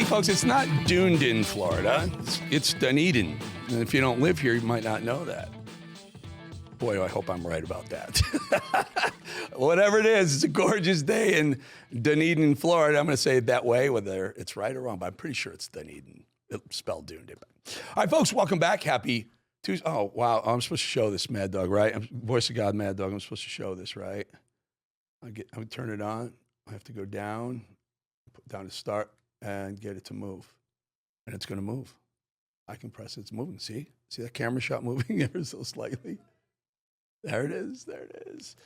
Folks, it's not Dunedin, Florida. It's Dunedin. And if you don't live here, you might not know that. Boy, I hope I'm right about that. Whatever it is, it's a gorgeous day in Dunedin, Florida. I'm going to say it that way, whether it's right or wrong, but I'm pretty sure it's Dunedin. It's spelled Dunedin. All right, folks, welcome back. Happy Tuesday. Oh, wow. I'm supposed to show this, Mad Dog, right? Voice of God, Mad Dog. I'm supposed to show this, right? I would turn it on. I have to go down, put down to start, and get it to move. And it's going to move. I can press it. It's moving. See that camera shot moving ever so slightly? There it is. There it is.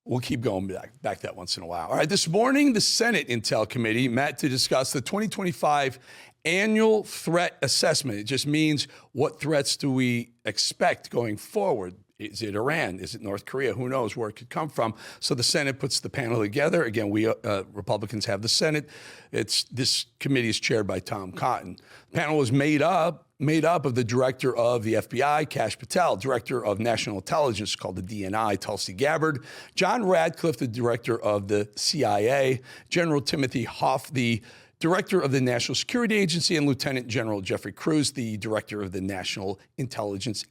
We'll keep going back that once in a while. All right, this morning, the Senate Intel Committee met to discuss the 2025 annual threat assessment. It just means what threats do we expect going forward? Is it Iran? Is it North Korea? Who knows where it could come from? So the Senate puts the panel together. Again, we Republicans have the Senate. This committee is chaired by Tom Cotton. The panel was made up of the director of the FBI, Kash Patel, director of national intelligence called the DNI, Tulsi Gabbard, John Radcliffe, the director of the CIA, General Timothy Hoff, the director of the National Security Agency, and Lieutenant General Jeffrey Cruz, the director of the National Intelligence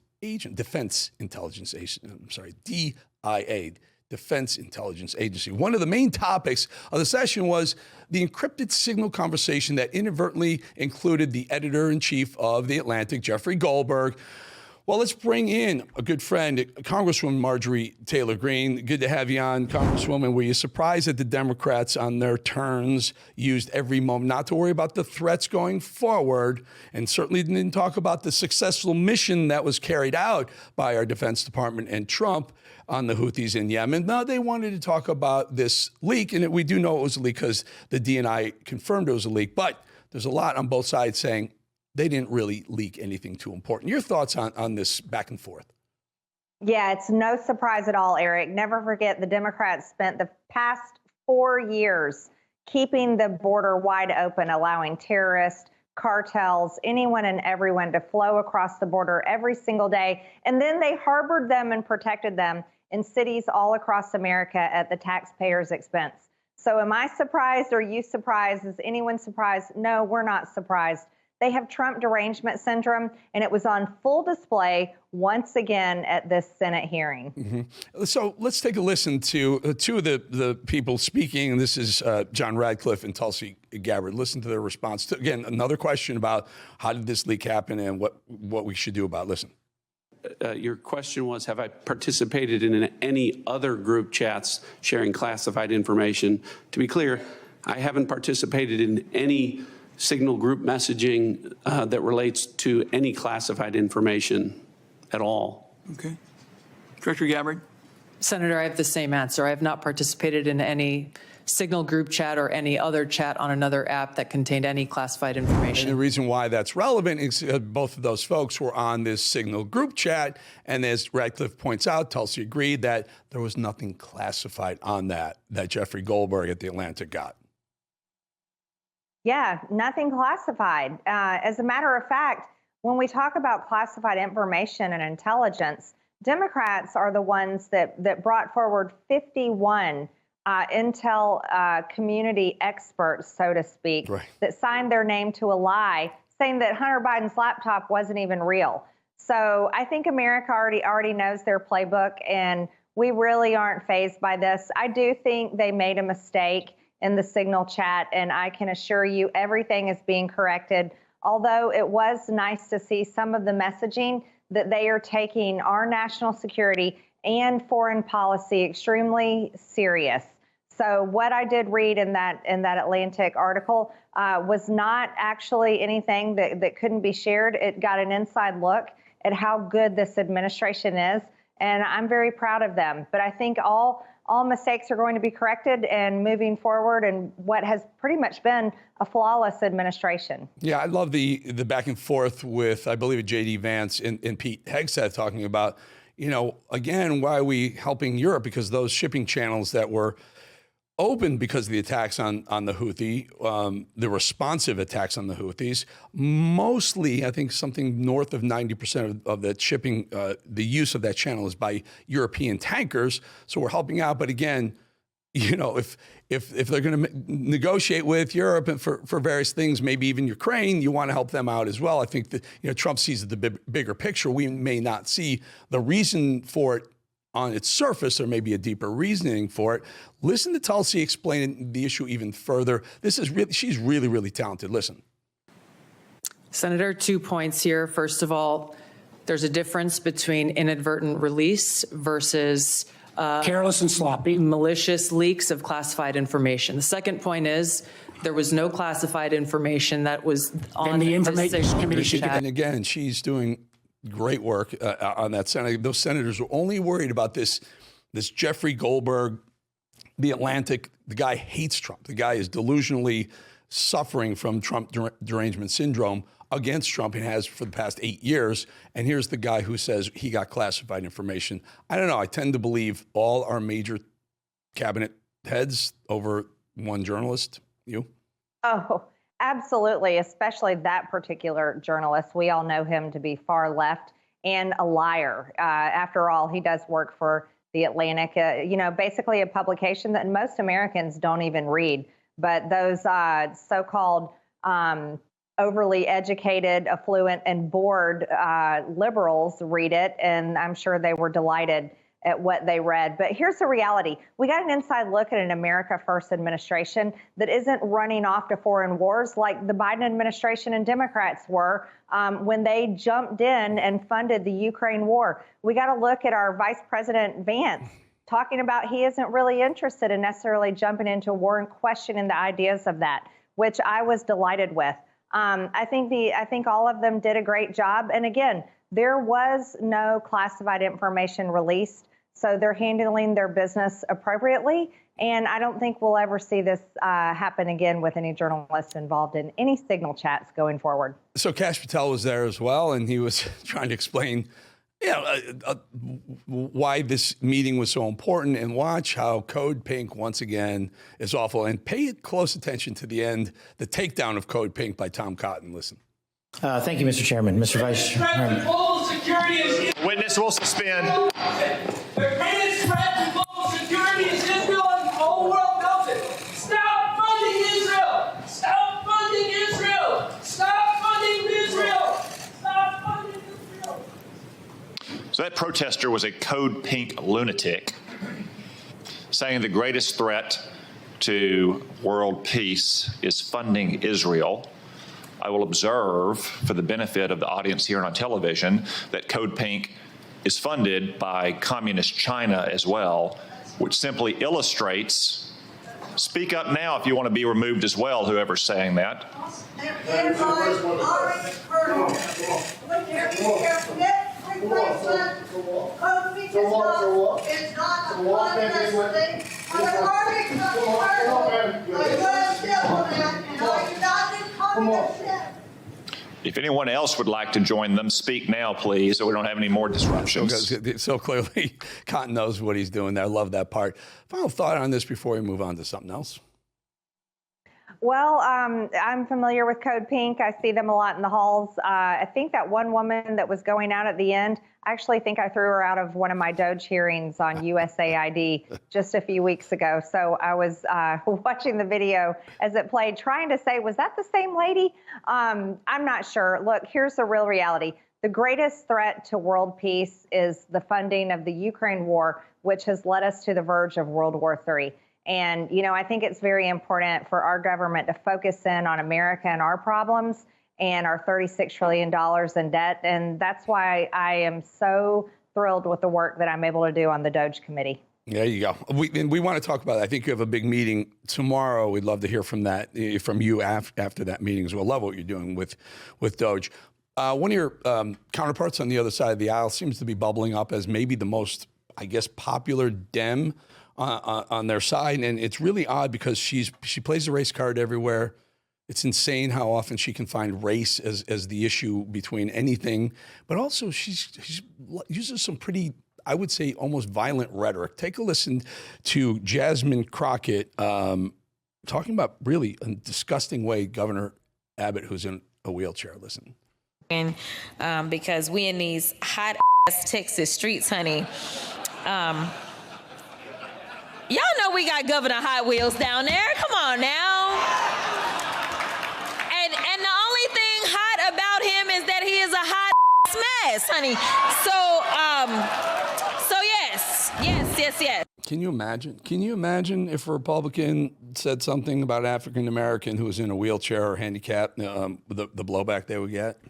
Defense Intelligence Agency, DIA, Defense Intelligence Agency. One of the main topics of the session was the encrypted signal conversation that inadvertently included the editor-in-chief of The Atlantic, Jeffrey Goldberg. Well, let's bring in a good friend, Congresswoman Marjorie Taylor Greene. Good to have you on, Congresswoman. Were you surprised that the Democrats on their turns used every moment not to worry about the threats going forward, and certainly didn't talk about the successful mission that was carried out by our Defense Department and Trump on the Houthis in Yemen? No, they wanted to talk about this leak, and we do know it was a leak because the DNI confirmed it was a leak, but there's a lot on both sides saying they didn't really leak anything too important. Your thoughts on this back and forth? Yeah, it's no surprise at all, Eric. Never forget the Democrats spent the past 4 years keeping the border wide open, allowing terrorists, cartels, anyone and everyone to flow across the border every single day. And then they harbored them and protected them in cities all across America at the taxpayers' expense. So am I surprised? Are you surprised? Is anyone surprised? No, we're not surprised. They have Trump derangement syndrome, and it was on full display once again at this Senate hearing. Mm-hmm. So let's take a listen to two of the people speaking. This is John Radcliffe and Tulsi Gabbard. Listen to their response to, again, another question about how did this leak happen and what we should do about it. Listen. Your question was, have I participated in any other group chats sharing classified information? To be clear, I haven't participated in any signal group messaging that relates to any classified information at all. Okay. Director Gabbard? Senator, I have the same answer. I have not participated in any signal group chat or any other chat on another app that contained any classified information. And the reason why that's relevant is both of those folks were on this signal group chat. And as Radcliffe points out, Tulsi agreed that there was nothing classified on that Jeffrey Goldberg at The Atlantic got. Yeah, nothing classified. As a matter of fact, when we talk about classified information and intelligence, Democrats are the ones that brought forward 51 intel community experts, so to speak, right, that signed their name to a lie, saying that Hunter Biden's laptop wasn't even real. So I think America already knows their playbook, and we really aren't fazed by this. I do think they made a mistake in the signal chat, and I can assure you everything is being corrected. Although it was nice to see some of the messaging that they are taking our national security and foreign policy extremely serious. So what I did read in that Atlantic article was not actually anything that couldn't be shared. It got an inside look at how good this administration is, and I'm very proud of them. But I think all mistakes are going to be corrected and moving forward in what has pretty much been a flawless administration. Yeah, I love the back and forth with, I believe, J.D. Vance and Pete Hegseth talking about, again, why are we helping Europe? Because those shipping channels that were open because of the attacks on the Houthi, the responsive attacks on the Houthis, mostly, I think something north of 90% of that shipping, the use of that channel is by European tankers. So we're helping out. But again, you know, if they're going to negotiate with Europe and for various things, maybe even Ukraine, you want to help them out as well. I think that, you know, Trump sees the bigger picture. We may not see the reason for it on its surface. There may be a deeper reasoning for it. Listen to Tulsi explain the issue even further. She's really, really talented. Listen. Senator, 2 points here. First of all, there's a difference between inadvertent release versus careless and sloppy, malicious leaks of classified information. The second point is there was no classified information that was on the this Information Committee. And again, she's doing great work on that Senate. Those senators were only worried about this Jeffrey Goldberg, The Atlantic. The guy hates Trump. The guy is delusionally suffering from Trump derangement syndrome against Trump and has for the past 8 years. And here's the guy who says he got classified information. I don't know. I tend to believe all our major cabinet heads over one journalist. You? Oh, absolutely. Especially that particular journalist. We all know him to be far left and a liar. After all, he does work for The Atlantic, you know, basically a publication that most Americans don't even read. But those so-called overly educated, affluent, and bored liberals read it, and I'm sure they were delighted at what they read. But here's the reality. We got an inside look at an America First administration that isn't running off to foreign wars like the Biden administration and Democrats were when they jumped in and funded the Ukraine war. We got to look at our Vice President Vance talking about he isn't really interested in necessarily jumping into a war and questioning the ideas of that, which I was delighted with. I think all of them did a great job. And again, there was no classified information released, so they're handling their business appropriately. And I don't think we'll ever see this happen again with any journalists involved in any signal chats going forward. So Kash Patel was there as well, and he was trying to explain why this meeting was so important, and watch how Code Pink once again is awful. And pay close attention to the end, the takedown of Code Pink by Tom Cotton. Listen. Thank you, Mr. Chairman. Mr. Vice Chairman. Witness will suspend. The greatest threat to global security is Israel, and the whole world knows it. Stop funding Israel! Stop funding Israel! Stop funding Israel! Stop funding Israel! So that protester was a Code Pink lunatic saying the greatest threat to world peace is funding Israel. I will observe, for the benefit of the audience here and on television, that Code Pink is funded by communist China as well, which simply illustrates, speak up now if you want to be removed as well, whoever's saying that. If anyone else would like to join them, speak now, please, so we don't have any more disruptions. So clearly, Cotton knows what he's doing there. I love that part. Final thought on this before we move on to something else. Well, I'm familiar with Code Pink. I see them a lot in the halls. I think that one woman that was going out at the end, I actually think I threw her out of one of my Doge hearings on USAID just a few weeks ago. So I was watching the video as it played, trying to say, was that the same lady? I'm not sure. Look, here's the real reality. The greatest threat to world peace is the funding of the Ukraine war, which has led us to the verge of World War III. And, you know, I think it's very important for our government to focus in on America and our problems and our $36 trillion in debt. And that's why I am so thrilled with the work that I'm able to do on the Doge Committee. There you go. We want to talk about it. I think you have a big meeting tomorrow. We'd love to hear from you after that meeting as well. Love what you're doing with Doge. One of your counterparts on the other side of the aisle seems to be bubbling up as maybe the most, I guess, popular Dem on their side. And it's really odd because she plays the race card everywhere. It's insane how often she can find race as the issue between anything. But also she uses some pretty, I would say, almost violent rhetoric. Take a listen to Jasmine Crockett talking about really a disgusting way Governor Abbott, who's in a wheelchair. Listen. Because we in these hot ass Texas streets, honey. Y'all know we got Governor Hot Wheels down there. Come on now. And the only thing hot about him is that he is a hot mess, honey. So yes. Can you imagine? Can you imagine if a Republican said something about an African American who was in a wheelchair or handicapped, the blowback they would get?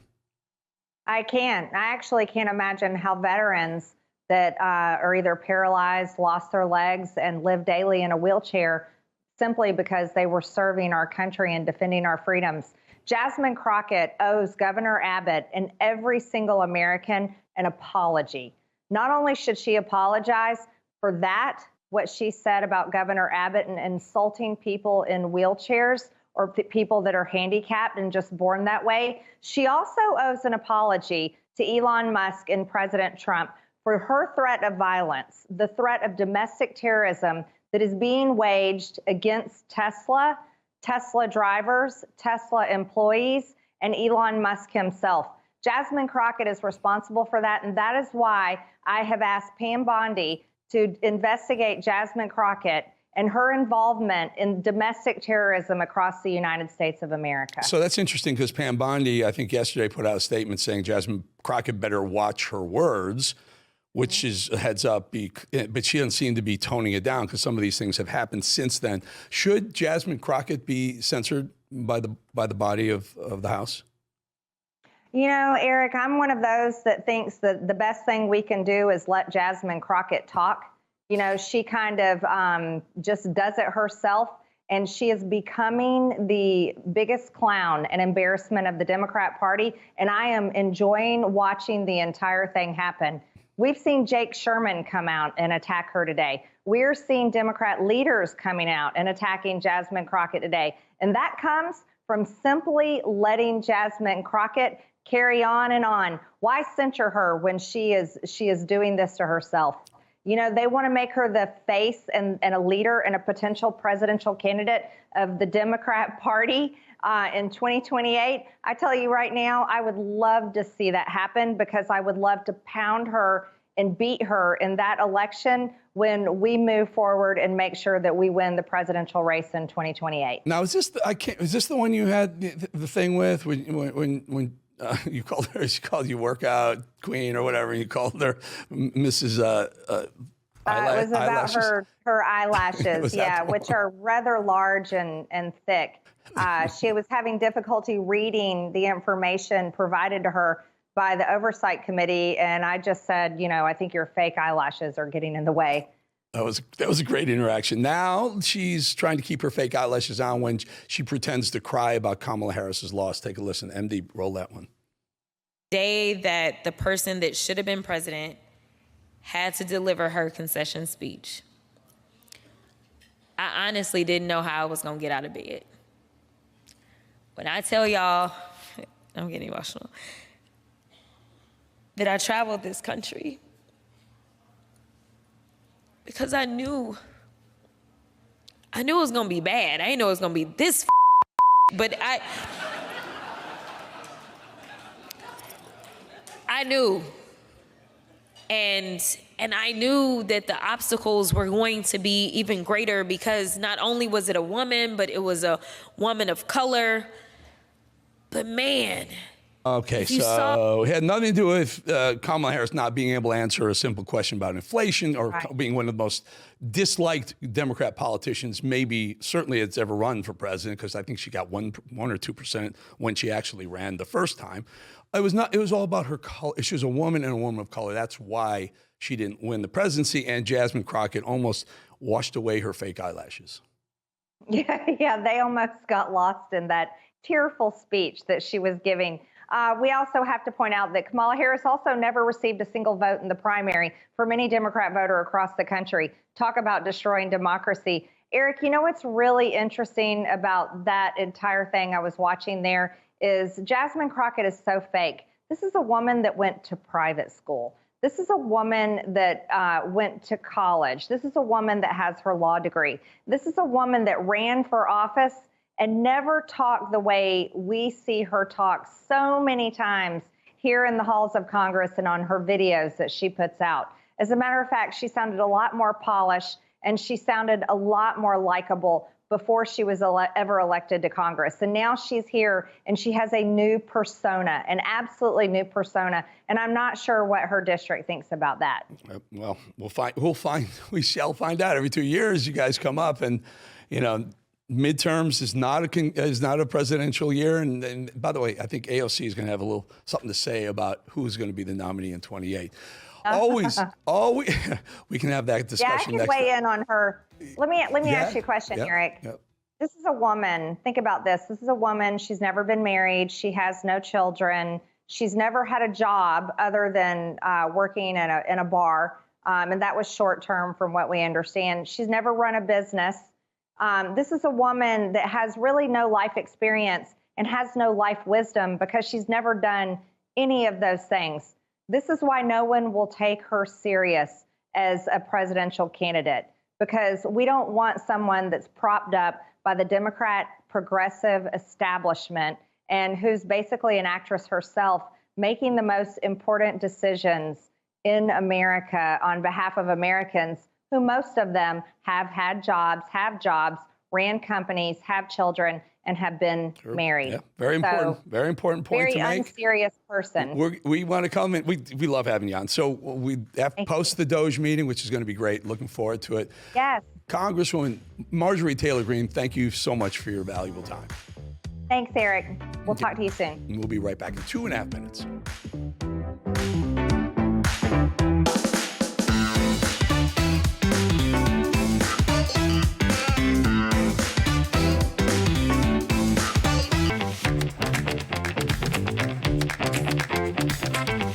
I can't. I actually can't imagine how veterans that are either paralyzed, lost their legs, and live daily in a wheelchair simply because they were serving our country and defending our freedoms. Jasmine Crockett owes Governor Abbott and every single American an apology. Not only should she apologize for that, what she said about Governor Abbott and insulting people in wheelchairs or people that are handicapped and just born that way, she also owes an apology to Elon Musk and President Trump for her threat of violence, the threat of domestic terrorism that is being waged against Tesla drivers, Tesla employees, and Elon Musk himself. Jasmine Crockett is responsible for that, and that is why I have asked Pam Bondi to investigate Jasmine Crockett and her involvement in domestic terrorism across the United States of America. So that's interesting because Pam Bondi, I think yesterday, put out a statement saying Jasmine Crockett better watch her words, which is a heads up, but she doesn't seem to be toning it down because some of these things have happened since then. Should Jasmine Crockett be censored by the body of the House? You know, Eric, I'm one of those that thinks that the best thing we can do is let Jasmine Crockett talk. You know, she kind of just does it herself, and she is becoming the biggest clown and embarrassment of the Democrat Party, and I am enjoying watching the entire thing happen. We've seen Jake Sherman come out and attack her today. We're seeing Democrat leaders coming out and attacking Jasmine Crockett today. And that comes from simply letting Jasmine Crockett carry on and on. Why censure her when she is doing this to herself? You know, they want to make her the face and a leader and a potential presidential candidate of the Democrat Party in 2028. I tell you right now, I would love to see that happen because I would love to pound her and beat her in that election when we move forward and make sure that we win the presidential race in 2028. Now, is this the one you had the thing with when you called her? She called you workout queen or whatever. And you called her Mrs. It was about her eyelashes, which are rather large and thick. She was having difficulty reading the information provided to her by the Oversight Committee, and I just said, you know, I think your fake eyelashes are getting in the way. That was a great interaction. Now she's trying to keep her fake eyelashes on when she pretends to cry about Kamala Harris's loss. Take a listen. MD, roll that one. Day that the person that should have been president had to deliver her concession speech, I honestly didn't know how I was going to get out of bed. When I tell y'all, I'm getting emotional, that I traveled this country because I knew it was going to be bad. I didn't know it was going to be this but I knew. And I knew that the obstacles were going to be even greater because not only was it a woman, but it was a woman of color. But man. Okay, so it had nothing to do with Kamala Harris not being able to answer a simple question about inflation or being one of the most disliked Democrat politicians, certainly it's ever run for president, because I think she got 1 or 2% when she actually ran the first time. It was all about her color. She was a woman and a woman of color. That's why she didn't win the presidency, and Jasmine Crockett almost washed away her fake eyelashes. Yeah, they almost got lost in that tearful speech that she was giving. We also have to point out that Kamala Harris also never received a single vote in the primary from any Democrat voter across the country. Talk about destroying democracy. Eric, you know what's really interesting about that entire thing I was watching there is Jasmine Crockett is so fake. This is a woman that went to private school. This is a woman that went to college. This is a woman that has her law degree. This is a woman that ran for office and never talked the way we see her talk so many times here in the halls of Congress and on her videos that she puts out. As a matter of fact, she sounded a lot more polished and she sounded a lot more likable before she was ever elected to Congress. And now she's here and she has a new persona, an absolutely new persona. And I'm not sure what her district thinks about that. Well, we shall find out. Every 2 years, you guys come up and, you know, midterms is not a presidential year. And by the way, I think AOC is going to have a little something to say about who's going to be the nominee in 28. Always, we can have that discussion. Yeah, I can weigh in on her. Let me ask you a question, Eric. Yep. This is a woman. Think about this. This is a woman. She's never been married. She has no children. She's never had a job other than working in a bar, and that was short term, from what we understand. She's never run a business. This is a woman that has really no life experience and has no life wisdom because she's never done any of those things. This is why no one will take her serious as a presidential candidate, because we don't want someone that's propped up by the Democrat progressive establishment and who's basically an actress herself, making the most important decisions in America on behalf of Americans, who most of them have had jobs, have jobs, ran companies, have children, and have been married. Yeah, very important. Very important point to make. Very unserious person. We want to come in. We love having you on. So we have post the Doge meeting, which is going to be great. Looking forward to it. Yes. Congresswoman Marjorie Taylor Greene, thank you so much for your valuable time. Thanks, Eric. We'll talk to you soon. And we'll be right back in 2.5 minutes.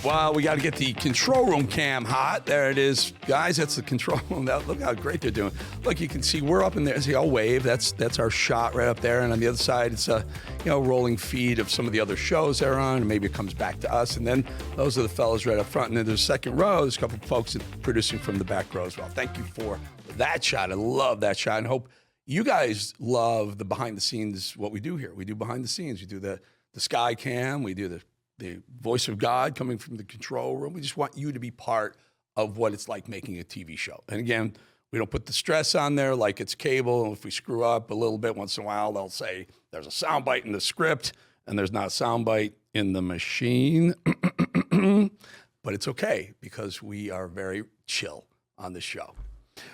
Wow, we got to get the control room cam hot. There it is. Guys, that's the control room. Look how great they're doing. Look, you can see we're up in there. See, I'll wave. That's our shot right up there. And on the other side, it's a rolling feed of some of the other shows they're on. And maybe it comes back to us. And then those are the fellows right up front. And then there's second row. There's a couple of folks producing from the back row as well. Thank you for that shot. I love that shot. And hope you guys love the behind the scenes, what we do here. We do behind the scenes. We do the sky cam. We do the voice of God coming from the control room. We just want you to be part of what it's like making a TV show. And again, we don't put the stress on there like it's cable. And if we screw up a little bit once in a while, they'll say there's a soundbite in the script and there's not a soundbite in the machine. But it's okay because we are very chill on the show.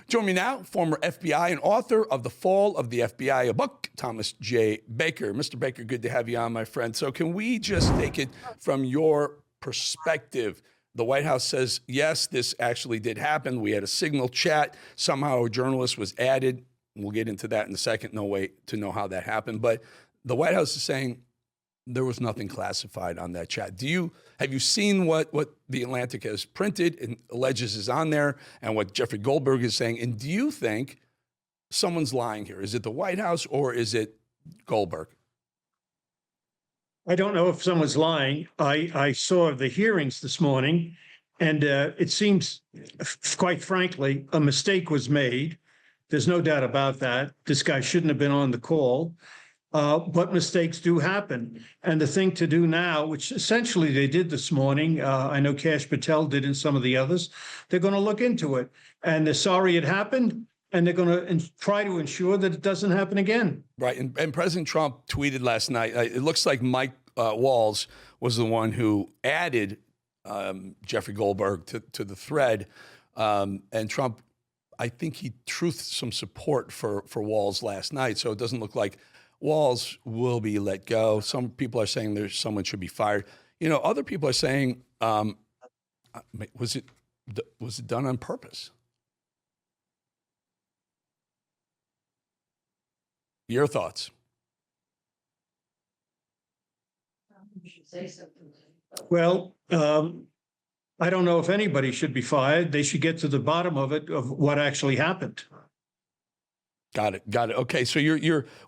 Join me now, former FBI and author of The Fall of the FBI, a book, Thomas J. Baker. Mr. Baker, good to have you on, my friend. So can we just take it from your perspective? The White House says, yes, this actually did happen. We had a signal chat. Somehow a journalist was added. We'll get into that in a second. No way to know how that happened. But the White House is saying there was nothing classified on that chat. Have you seen what The Atlantic has printed and alleges is on there and what Jeffrey Goldberg is saying? And do you think someone's lying here? Is it the White House or is it Goldberg? I don't know if someone's lying. I saw the hearings this morning, and it seems, quite frankly, a mistake was made. There's no doubt about that. This guy shouldn't have been on the call. But mistakes do happen. And the thing to do now, which essentially they did this morning, I know Kash Patel did and some of the others, they're going to look into it. And they're sorry it happened, and they're going to try to ensure that it doesn't happen again. Right. And President Trump tweeted last night, it looks like Mike Walls was the one who added Jeffrey Goldberg to the thread. And Trump, I think he truthed some support for Walls last night. So it doesn't look like Walls will be let go. Some people are saying someone should be fired. Other people are saying, was it done on purpose? Your thoughts? Well, I don't know if anybody should be fired. They should get to the bottom of it, of what actually happened. Got it. Okay, so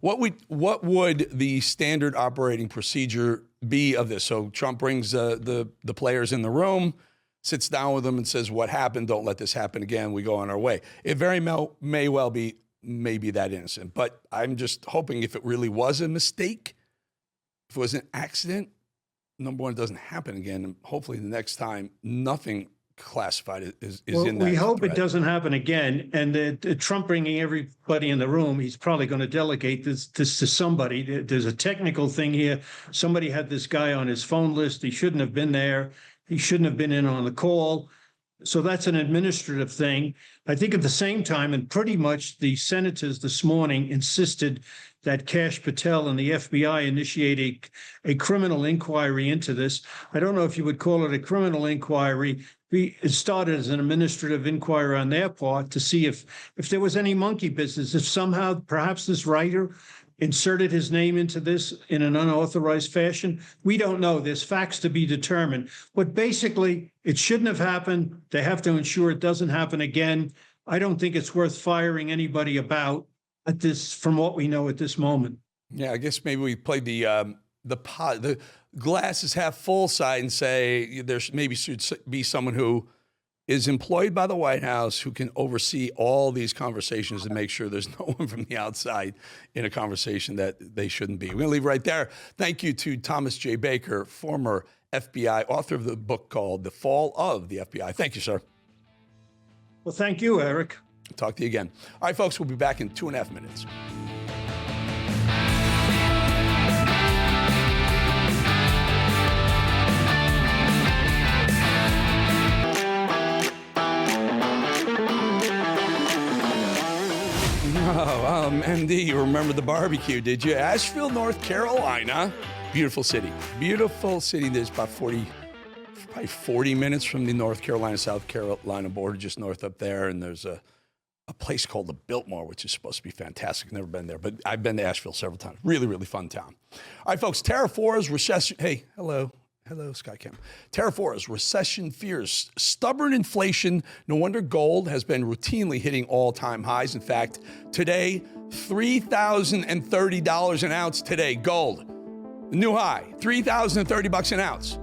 what would the standard operating procedure be of this? So Trump brings the players in the room, sits down with them and says, what happened? Don't let this happen again. We go on our way. It very may well be maybe that innocent, but I'm just hoping if it really was a mistake, if it was an accident, number one, it doesn't happen again. And hopefully the next time nothing classified is Well, in that. we hope thread. it doesn't happen again. And Trump bringing everybody in the room, he's probably going to delegate this to somebody. There's a technical thing here. Somebody had this guy on his phone list. He shouldn't have been there. He shouldn't have been in on the call. So that's an administrative thing. I think at the same time, and pretty much the senators this morning insisted that Kash Patel and the FBI initiate a criminal inquiry into this. I don't know if you would call it a criminal inquiry. It started as an administrative inquiry on their part to see if there was any monkey business, if somehow perhaps this writer inserted his name into this in an unauthorized fashion. We don't know. There's facts to be determined. But basically, it shouldn't have happened. They have to ensure it doesn't happen again. I don't think it's worth firing anybody about at this, from what we know at this moment. Yeah, I guess maybe we played the glass is half full side and say there maybe should be someone who is employed by the White House who can oversee all these conversations and make sure there's no one from the outside in a conversation that they shouldn't be. We're going to leave right there. Thank you to Thomas J. Baker, former FBI, author of the book called The Fall of the FBI. Thank you, sir. Well, thank you, Eric. Talk to you again. All right, folks, we'll be back in 2.5 minutes. MD, you remember the barbecue, did you? Asheville, North Carolina. Beautiful city. Beautiful city. There's about 40 minutes from the North Carolina, South Carolina border, just north up there. And there's a place called the Biltmore, which is supposed to be fantastic. Never been there, but I've been to Asheville several times. Really, really fun town. All right, folks, Terra Fora's recession. Hey, hello. Hello, Skycam. Terra Fora's recession fears, stubborn inflation. No wonder gold has been routinely hitting all-time highs. In fact, today, $3,030 an ounce today, gold. New high, $3,030 an ounce.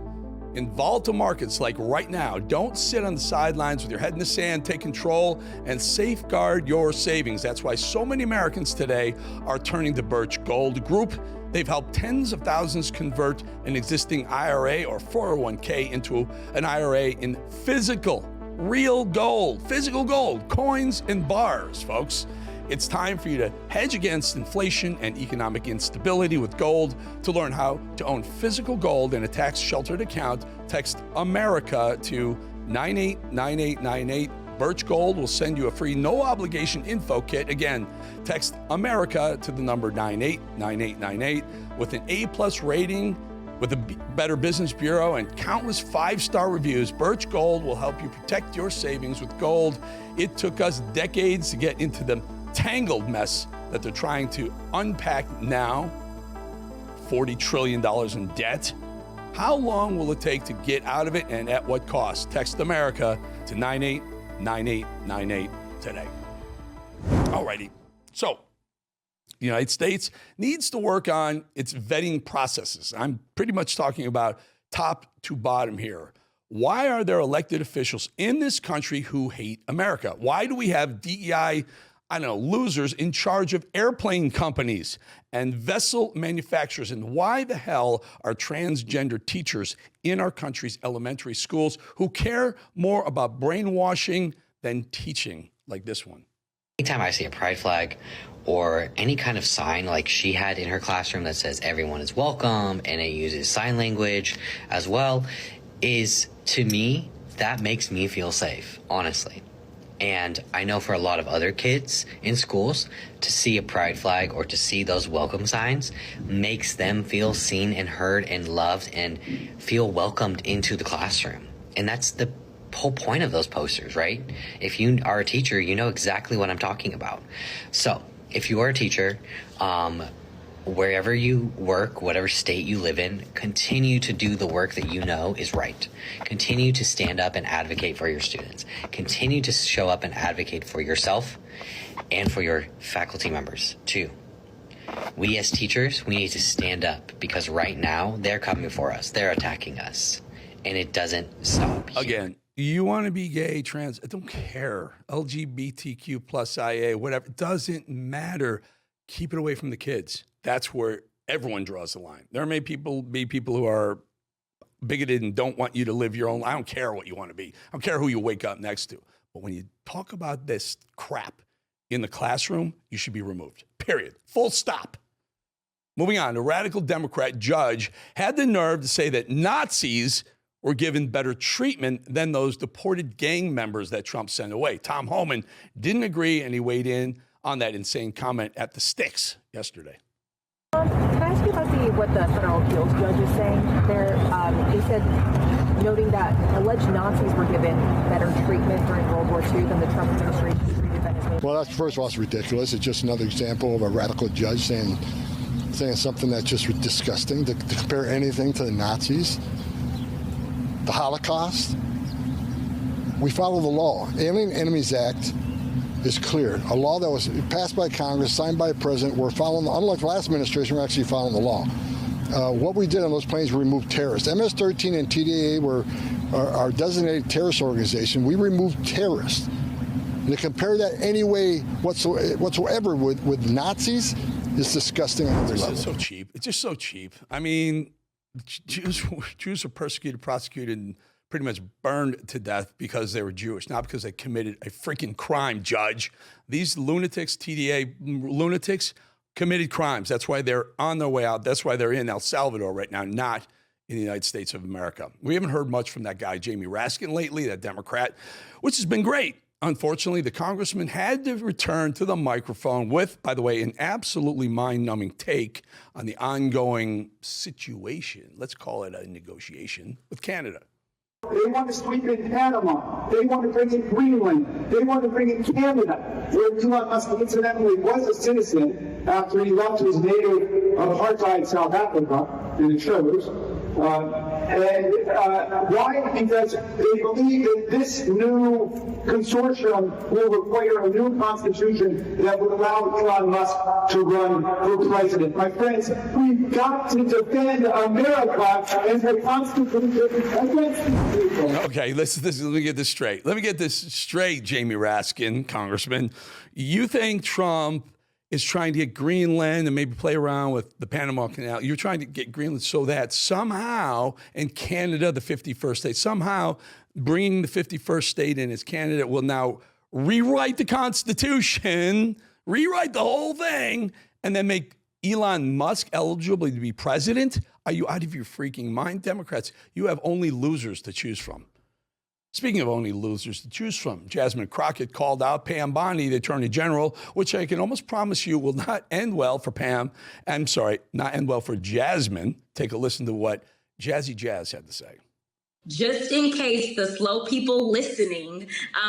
In volatile markets like right now, don't sit on the sidelines with your head in the sand. Take control and safeguard your savings. That's why so many Americans today are turning to Birch Gold Group. They've helped tens of thousands convert an existing IRA or 401k into an IRA in physical, real gold, physical gold, coins and bars, folks. It's time for you to hedge against inflation and economic instability with gold. To learn how to own physical gold in a tax-sheltered account, text America to 989898. Birch Gold will send you a free no-obligation info kit. Again, text America to the number 989898. With an A+ rating, with a Better Business Bureau and countless 5-star reviews, Birch Gold will help you protect your savings with gold. It took us decades to get into the tangled mess that they're trying to unpack now. $40 trillion in debt. How long will it take to get out of it, and at what cost? Text America to 989898 today. Alrighty. So, the United States needs to work on its vetting processes. I'm pretty much talking about top to bottom here. Why are there elected officials in this country who hate America? Why do we have DEI, losers in charge of airplane companies and vessel manufacturers? And why the hell are transgender teachers in our country's elementary schools who care more about brainwashing than teaching like this one? Anytime I see a pride flag or any kind of sign like she had in her classroom that says everyone is welcome and it uses sign language as well, is, to me, that makes me feel safe, honestly. And I know for a lot of other kids in schools, to see a pride flag or to see those welcome signs makes them feel seen and heard and loved and feel welcomed into the classroom. And that's the whole point of those posters, right? If you are a teacher, you know exactly what I'm talking about. So if you are a teacher, wherever you work, whatever state you live in, continue to do the work that you know is right. Continue to stand up and advocate for your students. Continue to show up and advocate for yourself and for your faculty members too. We as teachers, we need to stand up because right now they're coming for us. They're attacking us, and it doesn't stop here. Again, you want to be gay, trans, I don't care. LGBTQ plus IA, whatever, it doesn't matter. Keep it away from the kids. That's where everyone draws the line. There may be people who are bigoted and don't want you to live your own life. I don't care what you want to be. I don't care who you wake up next to. But when you talk about this crap in the classroom, you should be removed. Period. Full stop. Moving on, a radical Democrat judge had the nerve to say that Nazis were given better treatment than those deported gang members that Trump sent away. Tom Homan didn't agree, and he weighed in on that insane comment at the Sticks yesterday. Can I ask you about what the federal appeals judge is saying there? He said, noting that alleged Nazis were given better treatment during World War II than the Trump administration treated Venezuela. Well, that's, first of all, it's ridiculous. It's just another example of a radical judge saying something that's just disgusting, to compare anything to the Nazis, the Holocaust. We follow the law. Alien Enemies Act is clear. A law that was passed by Congress, signed by the president. We're following, unlike the last administration, we're actually following the law. What we did on those planes, we removed terrorists. MS-13 and TDA were our designated terrorist organization. We removed terrorists. And to compare that any way whatsoever with Nazis is disgusting on every level. It's so cheap. It's just so cheap. I mean, Jews are persecuted, prosecuted, and pretty much burned to death because they were Jewish, not because they committed a freaking crime, Judge. These lunatics, TDA lunatics, committed crimes. That's why they're on their way out. That's why they're in El Salvador right now, not in the United States of America. We haven't heard much from that guy, Jamie Raskin, lately, that Democrat, which has been great. Unfortunately, the congressman had to return to the microphone with, by the way, an absolutely mind-numbing take on the ongoing situation. Let's call it a negotiation with Canada. They want to sweep in Panama. They want to bring in Greenland. They want to bring in Canada, where Elon Musk incidentally was a citizen after he left his native apartheid South Africa, and it shows. Why? Because they believe that this new consortium will require a new constitution that would allow Elon Musk to run for president. My friends, we've got to defend America and the Constitution against these people. Okay, let me get this straight. Let me get this straight, Jamie Raskin, Congressman. You think Trump is trying to get Greenland and maybe play around with the Panama Canal. You're trying to get Greenland so that somehow, in Canada, the 51st state, somehow bringing the 51st state in as Canada will now rewrite the Constitution, rewrite the whole thing, and then make Elon Musk eligible to be president? Are you out of your freaking mind, Democrats? You have only losers to choose from. Speaking of only losers to choose from, Jasmine Crockett called out Pam Bondi, the Attorney General, which I can almost promise you will not end well for Pam. I'm sorry, not end well for Jasmine. Take a listen to what Jazzy Jazz had to say. Just in case the slow people listening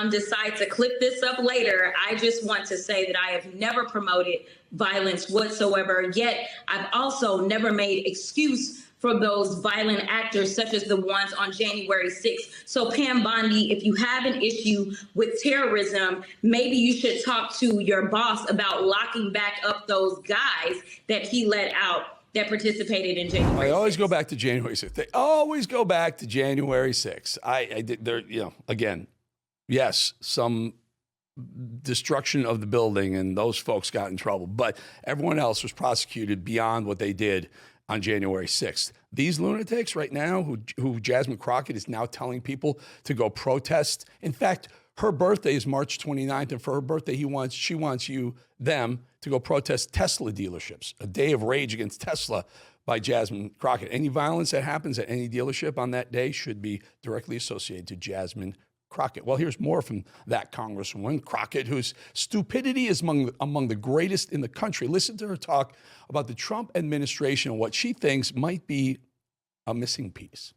decide to clip this up later, I just want to say that I have never promoted violence whatsoever, yet I've also never made excuse for those violent actors such as the ones on January 6th. So Pam Bondi, if you have an issue with terrorism, maybe you should talk to your boss about locking back up those guys that he let out that participated in January 6th. I always go back to January 6th. They always go back to January 6th. I did there, again, yes, some destruction of the building and those folks got in trouble, but everyone else was prosecuted beyond what they did on January 6th. These lunatics right now, who Jasmine Crockett is now telling people to go protest. In fact, her birthday is March 29th, and for her birthday, she wants them to go protest Tesla dealerships. A day of rage against Tesla by Jasmine Crockett. Any violence that happens at any dealership on that day should be directly associated to Jasmine Crockett. Well, here's more from that Congresswoman Crockett, whose stupidity is among the greatest in the country. Listen to her talk about the Trump administration and what she thinks might be a missing piece.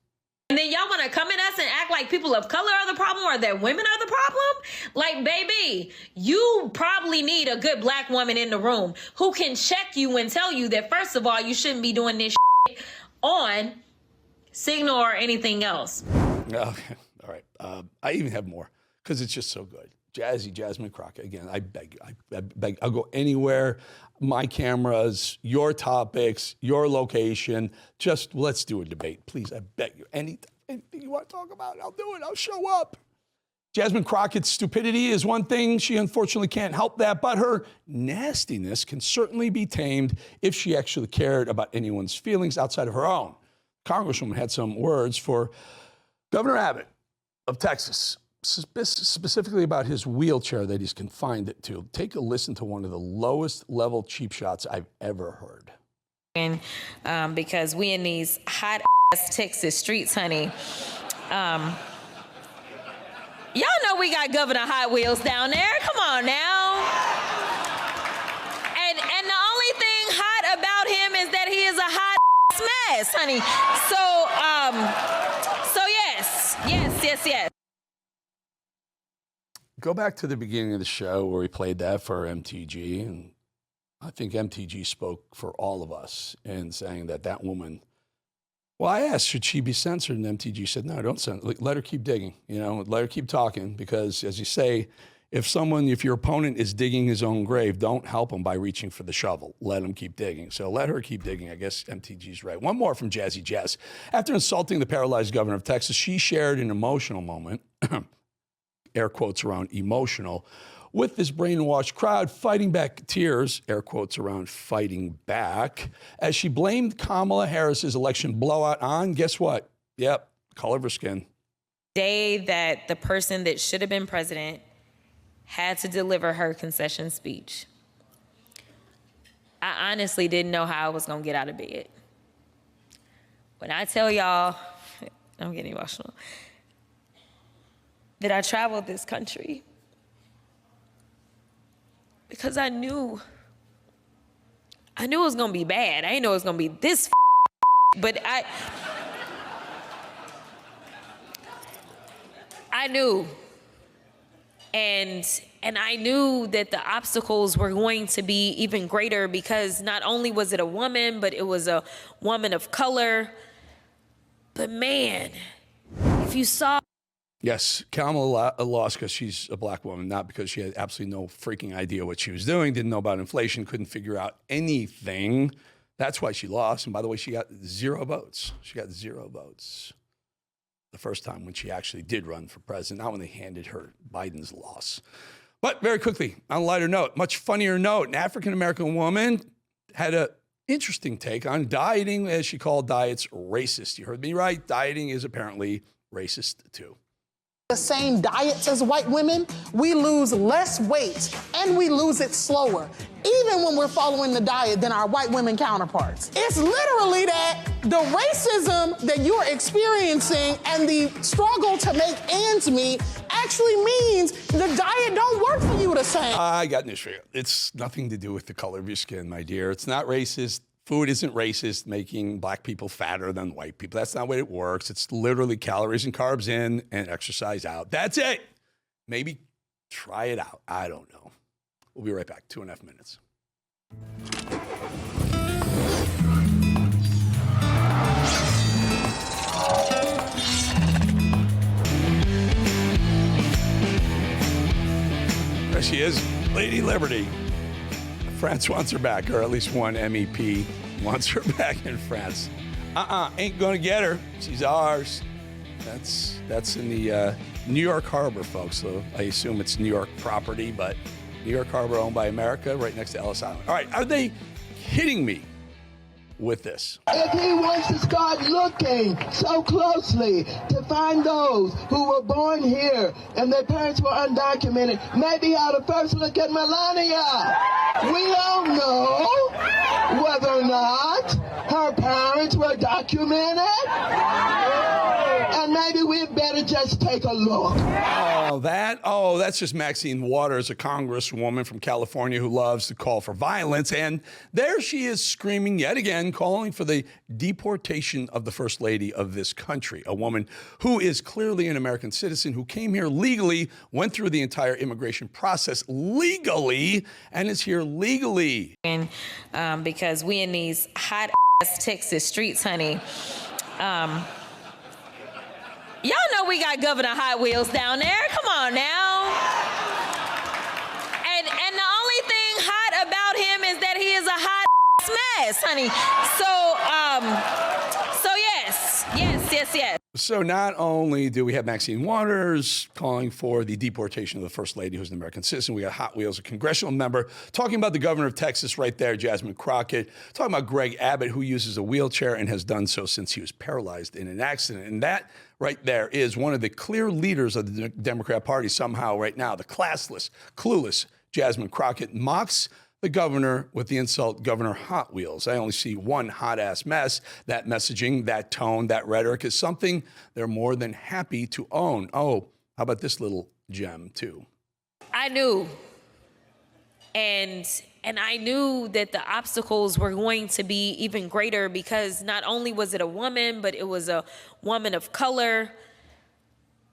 And then y'all want to come at us and act like people of color are the problem or that women are the problem? Like, baby, you probably need a good black woman in the room who can check you and tell you that, first of all, you shouldn't be doing this shit on Signal or anything else. Okay. All right. I even have more because it's just so good. Jasmine Crockett. Again, I beg you. I'll go anywhere. My cameras, your topics, your location. Just let's do a debate. Please, I beg you. Anything you want to talk about, I'll do it. I'll show up. Jasmine Crockett's stupidity is one thing. She unfortunately can't help that, but her nastiness can certainly be tamed if she actually cared about anyone's feelings outside of her own. Congresswoman had some words for Governor Abbott of Texas, specifically about his wheelchair that he's confined to. Take a listen to one of the lowest level cheap shots I've ever heard. Because we in these hot ass Texas streets, honey. Y'all know we got Governor Hot Wheels down there. Come on now. And the only thing hot about him is that he is a hot mess, honey. So yes. Go back to the beginning of the show where we played that for MTG, and I think MTG spoke for all of us in saying that woman. Well, I asked, should she be censored? And MTG said, no, don't censor. Let her keep digging, let her keep talking. Because as you say, if your opponent is digging his own grave, don't help him by reaching for the shovel. Let him keep digging. So let her keep digging. I guess MTG's right. One more from Jazzy Jess. After insulting the paralyzed governor of Texas, she shared an emotional moment, air quotes around emotional, with this brainwashed crowd fighting back tears, air quotes around fighting back, as she blamed Kamala Harris's election blowout on, guess what? Yep, color of her skin. Day that the person that should have been president had to deliver her concession speech. I honestly didn't know how I was gonna get out of bed. When I tell y'all, I'm getting emotional, that I traveled this country because I knew it was gonna be bad. I didn't know it was gonna be this, but I knew. And I knew that the obstacles were going to be even greater because not only was it a woman, but it was a woman of color. But man, if you saw. Yes, Kamala lost because she's a black woman, not because she had absolutely no freaking idea what she was doing, didn't know about inflation, couldn't figure out anything. That's why she lost. And by the way, she got 0 votes. She got 0 votes the first time when she actually did run for president, not when they handed her Biden's loss. But very quickly, on a lighter note, much funnier note, an African-American woman had an interesting take on dieting, as she called diets racist. You heard me right. Dieting is apparently racist too. The same diets as white women, we lose less weight and we lose it slower, even when we're following the diet than our white women counterparts. It's literally that the racism that you're experiencing and the struggle to make ends meet actually means the diet don't work for you the same. I got news for you. It's nothing to do with the color of your skin, my dear. It's not racist. Food isn't racist, making black people fatter than white people. That's not the way it works. It's literally calories and carbs in and exercise out. That's it. Maybe try it out. I don't know. We'll be right back. 2.5 minutes. There she is, Lady Liberty. France wants her back, or at least one MEP wants her back in France. Ain't gonna get her. She's ours. That's in the New York Harbor, folks. So I assume it's New York property, but New York Harbor owned by America, right next to Ellis Island. All right, are they kidding me with this? If he wants to start looking so closely to find those who were born here and their parents were undocumented, maybe he ought to first look at Melania. We don't know whether or not her parents were documented. And maybe we'd better just take a look. That's just Maxine Waters, a congresswoman from California who loves to call for violence. And there she is screaming yet again, calling for the deportation of the first lady of this country, a woman who is clearly an American citizen, who came here legally, went through the entire immigration process legally, and is here legally. Because we in these hot ass Texas streets, honey. Y'all know we got Governor Hot Wheels down there. Come on now. And the only thing hot about him is that he is a hot mess, honey. So yes. So not only do we have Maxine Waters calling for the deportation of the First Lady, who's an American citizen, we got Hot Wheels, a congressional member, talking about the governor of Texas right there, Jasmine Crockett, talking about Greg Abbott, who uses a wheelchair and has done so since he was paralyzed in an accident. And that right there is one of the clear leaders of the Democrat Party somehow right now, the classless, clueless Jasmine Crockett mocks the governor with the insult, Governor Hot Wheels. I only see one hot-ass mess. That messaging, that tone, that rhetoric is something they're more than happy to own. Oh, how about this little gem, too? I knew. And I knew that the obstacles were going to be even greater because not only was it a woman, but it was a woman of color.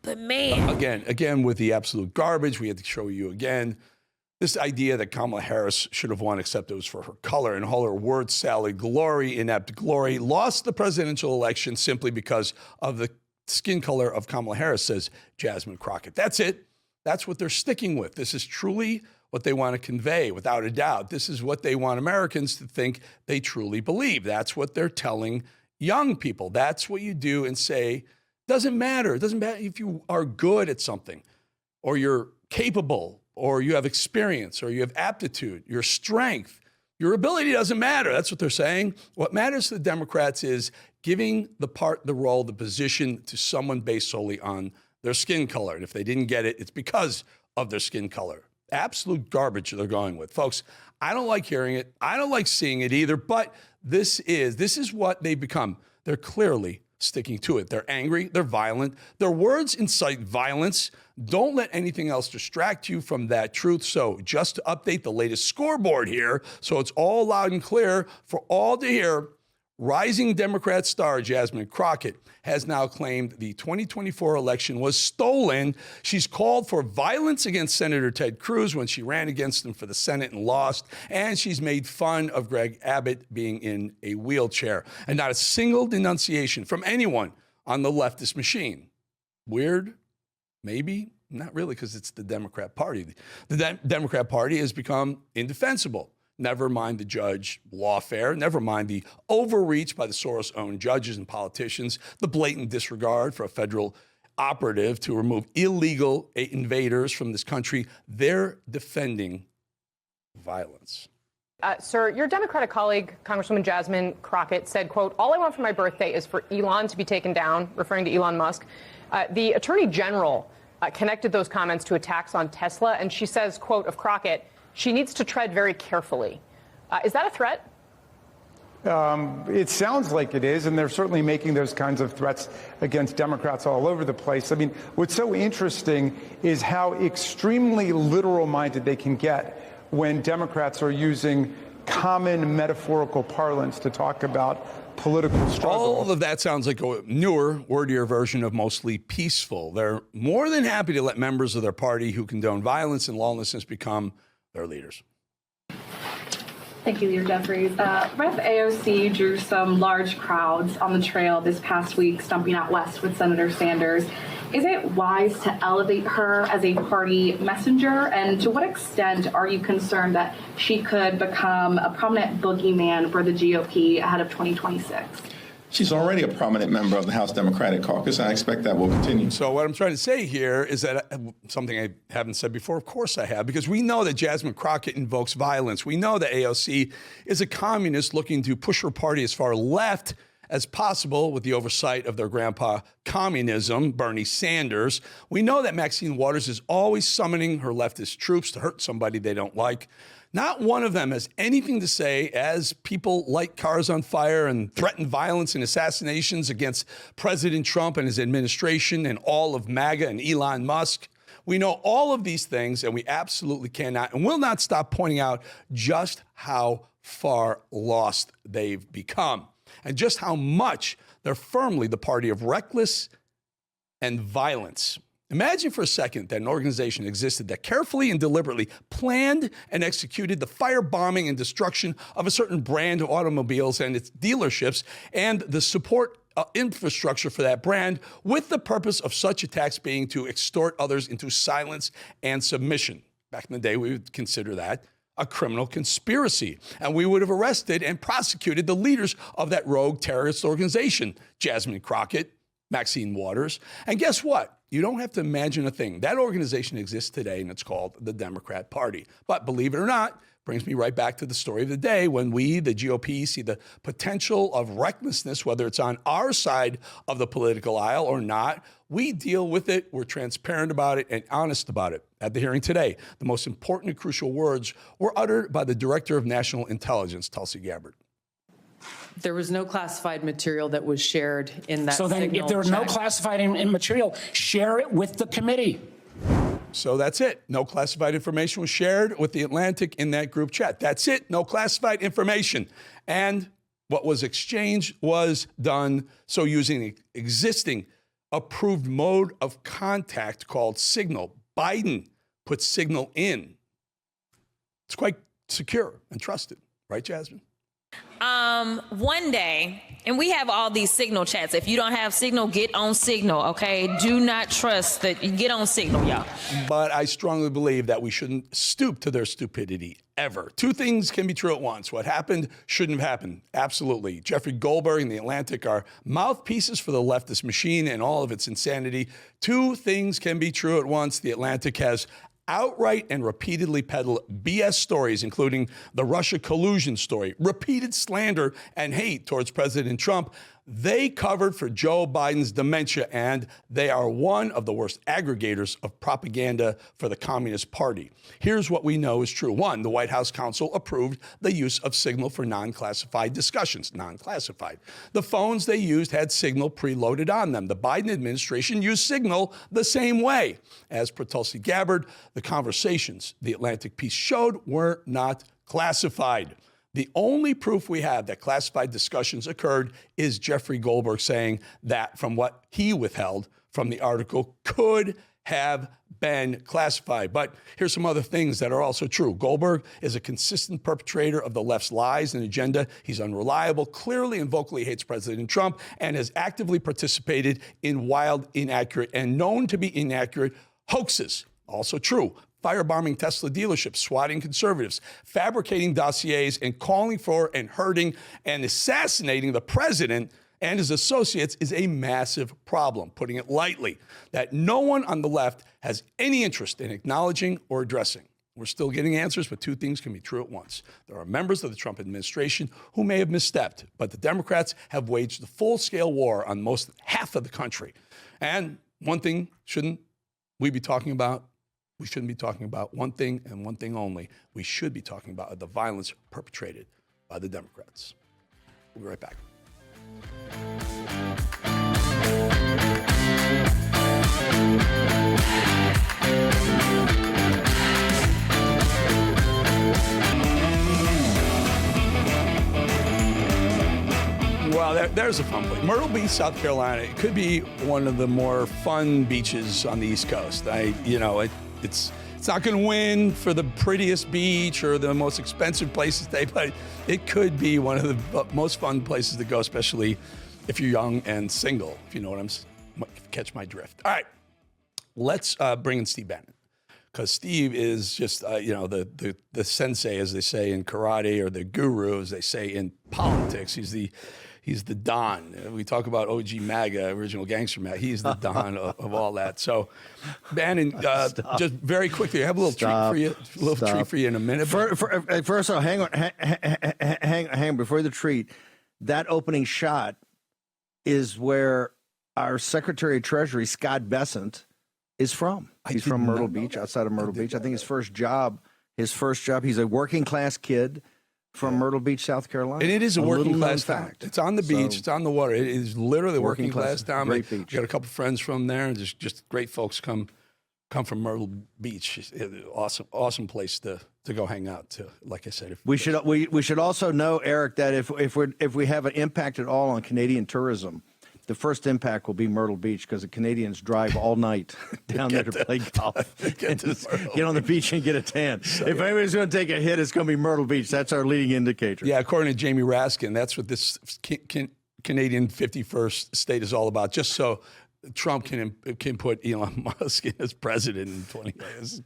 But man. Again, with the absolute garbage, we had to show you again. This idea that Kamala Harris should have won, except it was for her color and all her word salad glory, inept glory, lost the presidential election simply because of the skin color of Kamala Harris, says Jasmine Crockett. That's it. That's what they're sticking with. This is truly what they want to convey, without a doubt. This is what they want Americans to think they truly believe. That's what they're telling young people. That's what you do and say, doesn't matter. It doesn't matter if you are good at something or you're capable or you have experience, or you have aptitude, your strength, your ability doesn't matter. That's what they're saying. What matters to the Democrats is giving the role, the position to someone based solely on their skin color. And if they didn't get it, it's because of their skin color. Absolute garbage they're going with. Folks, I don't like hearing it. I don't like seeing it either, but this is what they've become. They're clearly sticking to it. They're angry. They're violent. Their words incite violence. Don't let anything else distract you from that truth. So just to update the latest scoreboard here, so it's all loud and clear for all to hear, rising Democrat star Jasmine Crockett has now claimed the 2024 election was stolen. She's called for violence against Senator Ted Cruz when she ran against him for the Senate and lost. And she's made fun of Greg Abbott being in a wheelchair. And not a single denunciation from anyone on the leftist machine. Weird? Maybe? Not really, because it's the Democrat Party. The Democrat Party has become indefensible. Never mind the judge lawfare, never mind the overreach by the Soros-owned judges and politicians, the blatant disregard for a federal operative to remove illegal invaders from this country. They're defending violence. Sir, your Democratic colleague, Congresswoman Jasmine Crockett, said, quote, "All I want for my birthday is for Elon to be taken down," referring to Elon Musk. The Attorney General connected those comments to attacks on Tesla, and she says, quote, of Crockett, "She needs to tread very carefully." Is that a threat? It sounds like it is, and they're certainly making those kinds of threats against Democrats all over the place. I mean, what's so interesting is how extremely literal-minded they can get when Democrats are using common metaphorical parlance to talk about political struggle. All of that sounds like a newer, wordier version of mostly peaceful. They're more than happy to let members of their party who condone violence and lawlessness become their leaders. Thank you, Leader Jeffries. Rep. AOC drew some large crowds on the trail this past week, stumping out west with Senator Sanders. Is it wise to elevate her as a party messenger? And to what extent are you concerned that she could become a prominent boogeyman for the GOP ahead of 2026? She's already a prominent member of the House Democratic Caucus, and I expect that will continue. So what I'm trying to say here is that something I haven't said before, of course I have, because we know that Jasmine Crockett invokes violence. We know that AOC is a communist looking to push her party as far left as possible with the oversight of their grandpa communism, Bernie Sanders. We know that Maxine Waters is always summoning her leftist troops to hurt somebody they don't like. Not one of them has anything to say as people light cars on fire and threaten violence and assassinations against President Trump and his administration and all of MAGA and Elon Musk. We know all of these things, and we absolutely cannot and will not stop pointing out just how far lost they've become and just how much they're firmly the party of reckless and violence. Imagine for a second that an organization existed that carefully and deliberately planned and executed the firebombing and destruction of a certain brand of automobiles and its dealerships and the support infrastructure for that brand, with the purpose of such attacks being to extort others into silence and submission. Back in the day, we would consider that a criminal conspiracy, and we would have arrested and prosecuted the leaders of that rogue terrorist organization, Jasmine Crockett, Maxine Waters. And guess what? You don't have to imagine a thing. That organization exists today, and it's called the Democrat Party. But believe it or not, brings me right back to the story of the day when we, the GOP, see the potential of recklessness, whether it's on our side of the political aisle or not. We deal with it. We're transparent about it and honest about it. At the hearing today, the most important and crucial words were uttered by the Director of National Intelligence, Tulsi Gabbard. There was no classified material that was shared in that So then, if signal there was no check. classified material, share it with the committee. So that's it. No classified information was shared with the Atlantic in that group chat. That's it. No classified information. And what was exchanged was done so using an existing approved mode of contact called Signal. Biden put Signal in. It's quite secure and trusted. Right, Jasmine? One day, and we have all these Signal chats. If you don't have Signal, get on Signal, okay? Do not trust that. Get on Signal, y'all. But I strongly believe that we shouldn't stoop to their stupidity ever. Two things can be true at once. What happened shouldn't have happened. Absolutely. Jeffrey Goldberg and the Atlantic are mouthpieces for the leftist machine and all of its insanity. Two things can be true at once. The Atlantic has outright and repeatedly peddled BS stories, including the Russia collusion story, repeated slander and hate towards President Trump. They covered for Joe Biden's dementia, and they are one of the worst aggregators of propaganda for the Communist Party. Here's what we know is true. One, the White House counsel approved the use of Signal for non-classified discussions, non-classified. The phones they used had Signal preloaded on them. The Biden administration used Signal the same way. As per Tulsi Gabbard, the conversations the Atlantic piece showed were not classified. The only proof we have that classified discussions occurred is Jeffrey Goldberg saying that from what he withheld from the article could have been classified. But here's some other things that are also true. Goldberg is a consistent perpetrator of the left's lies and agenda. He's unreliable, clearly and vocally hates President Trump, and has actively participated in wild, inaccurate, and known to be inaccurate hoaxes. Also true. Firebombing Tesla dealerships, swatting conservatives, fabricating dossiers, and calling for and hurting and assassinating the president and his associates is a massive problem, putting it lightly, that no one on the left has any interest in acknowledging or addressing. We're still getting answers, but two things can be true at once. There are members of the Trump administration who may have misstepped, but the Democrats have waged a full-scale war on most half of the country. And one thing shouldn't we be talking about? We shouldn't be talking about one thing and one thing only. We should be talking about the violence perpetrated by the Democrats. We'll be right back. Well, there's a fun place. Myrtle Beach, South Carolina. It could be one of the more fun beaches on the East Coast. It's not going to win for the prettiest beach or the most expensive place to stay, but it could be one of the most fun places to go, especially if you're young and single, if you know what I'm catch my drift. All right, let's bring in Steve Bannon, because Steve is just the sensei, as they say in karate, or the guru, as they say in politics. He's the Don. We talk about OG MAGA, original gangster MAGA. He's the Don of all that. So, Bannon, just very quickly, I have a little treat for you in a minute. First of all, hang on. Before the treat, that opening shot is where our Secretary of Treasury, Scott Bessent, is from. He's from Myrtle Beach, outside of Myrtle Beach. I think his first job, he's a working class kid from Myrtle Beach, South Carolina. And it is a working class town. fact. It's on the beach. It's on the water. It is literally a working class town. Great beach. Got a couple friends from there, and just great folks come from Myrtle Beach. Awesome place to go hang out. To, like I said, we should also know, Eric, that if we have an impact at all on Canadian tourism, the first impact will be Myrtle Beach, because the Canadians drive all night down there to play golf. Get on the beach and get a tan. So, if anybody's going to take a hit, it's going to be Myrtle Beach. That's our leading indicator. Yeah, according to Jamie Raskin, that's what this Canadian 51st state is all about. Just so Trump can put Elon Musk in as president in 20 years.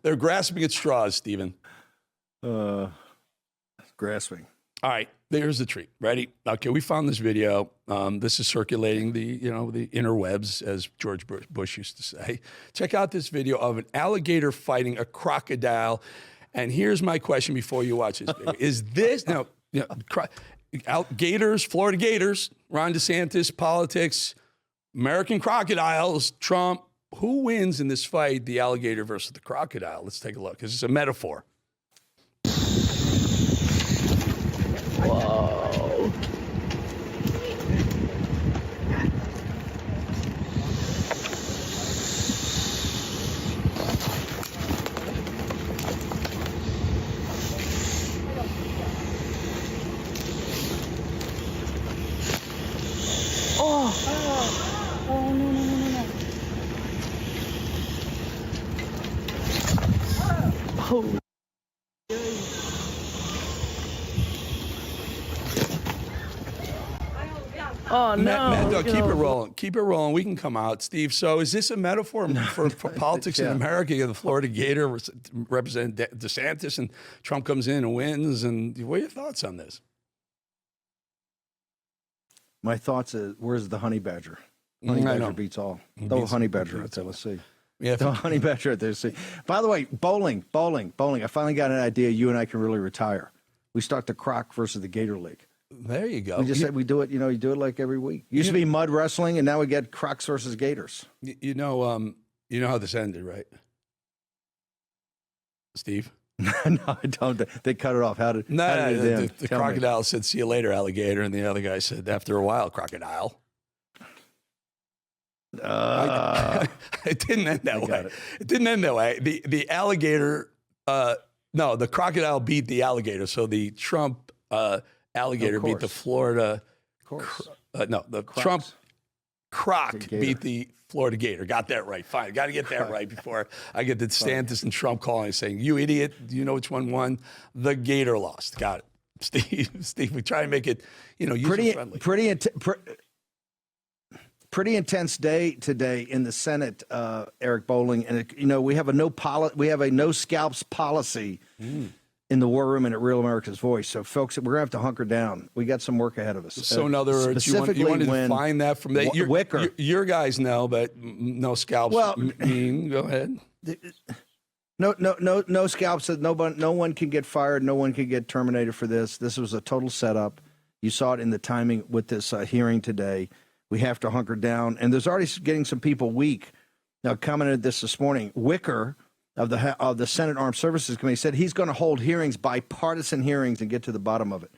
They're grasping at straws, Stephen. Grasping. All right, there's the treat. Ready? Okay, we found this video. This is circulating the interwebs, as George Bush used to say. Check out this video of an alligator fighting a crocodile. And here's my question before you watch this video: is this Gators, Florida Gators, Ron DeSantis, politics, American crocodiles, Trump? Who wins in this fight, the alligator versus the crocodile? Let's take a look, because it's a metaphor. Whoa. Oh, no, no, no, no, no. Oh. Oh, no. Matt, keep it rolling. Keep it rolling. We can come out. Steve, so is this a metaphor for politics in America? You have the Florida Gator represent DeSantis, and Trump comes in and wins. And what are your thoughts on this? My thoughts is, where's the honey badger? Honey badger beats all. The honey badger at Tennessee. Yeah, the honey badger at Tennessee. By the way, bowling. I finally got an idea. You and I can really retire. We start the Croc versus the Gator League. There you go. We just said we do it. You do it like every week. Used to be mud wrestling, and now we get Crocs versus Gators. You know how this ended, right, Steve? No, I don't. They cut it off. How did the crocodile said, "See you later, alligator," and the other guy said, "After a while, crocodile." It didn't end that way. It didn't end that way. The alligator, the crocodile beat the alligator. So the Trump alligator beat the Florida. Trump Croc beat the Florida Gator. Got that right. Fine. Got to get that right before I get the DeSantis and Trump calling and saying, "You idiot! Do you know which one won?" The Gator lost. Got it, Steve. We try and make it, user friendly. Pretty intense day today in the Senate, Eric Bolling, and we have a no scalps policy in the war room and at Real America's Voice. So, folks, we're gonna have to hunker down. We got some work ahead of us. So, in other words, you want to define that from that. Wicker, your guys know, but no scalps. Well, go ahead. No scalps. No one can get fired. No one can get terminated for this. This was a total setup. You saw it in the timing with this hearing today. We have to hunker down, and there's already getting some people weak. Now, commented this morning. Wicker of the Senate Armed Services Committee said he's going to hold hearings, bipartisan hearings, and get to the bottom of it,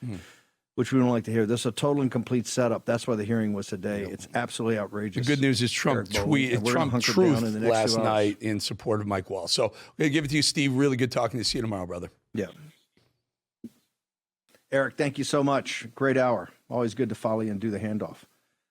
which we don't like to hear. This is a total and complete setup. That's why the hearing was today. It's absolutely outrageous. The good news is Trump truthed last night in support of Mike Waltz. So we're going to give it to you, Steve. Really good talking to you. See you tomorrow, brother. Yeah. Eric, thank you so much. Great hour. Always good to follow you and do the handoff.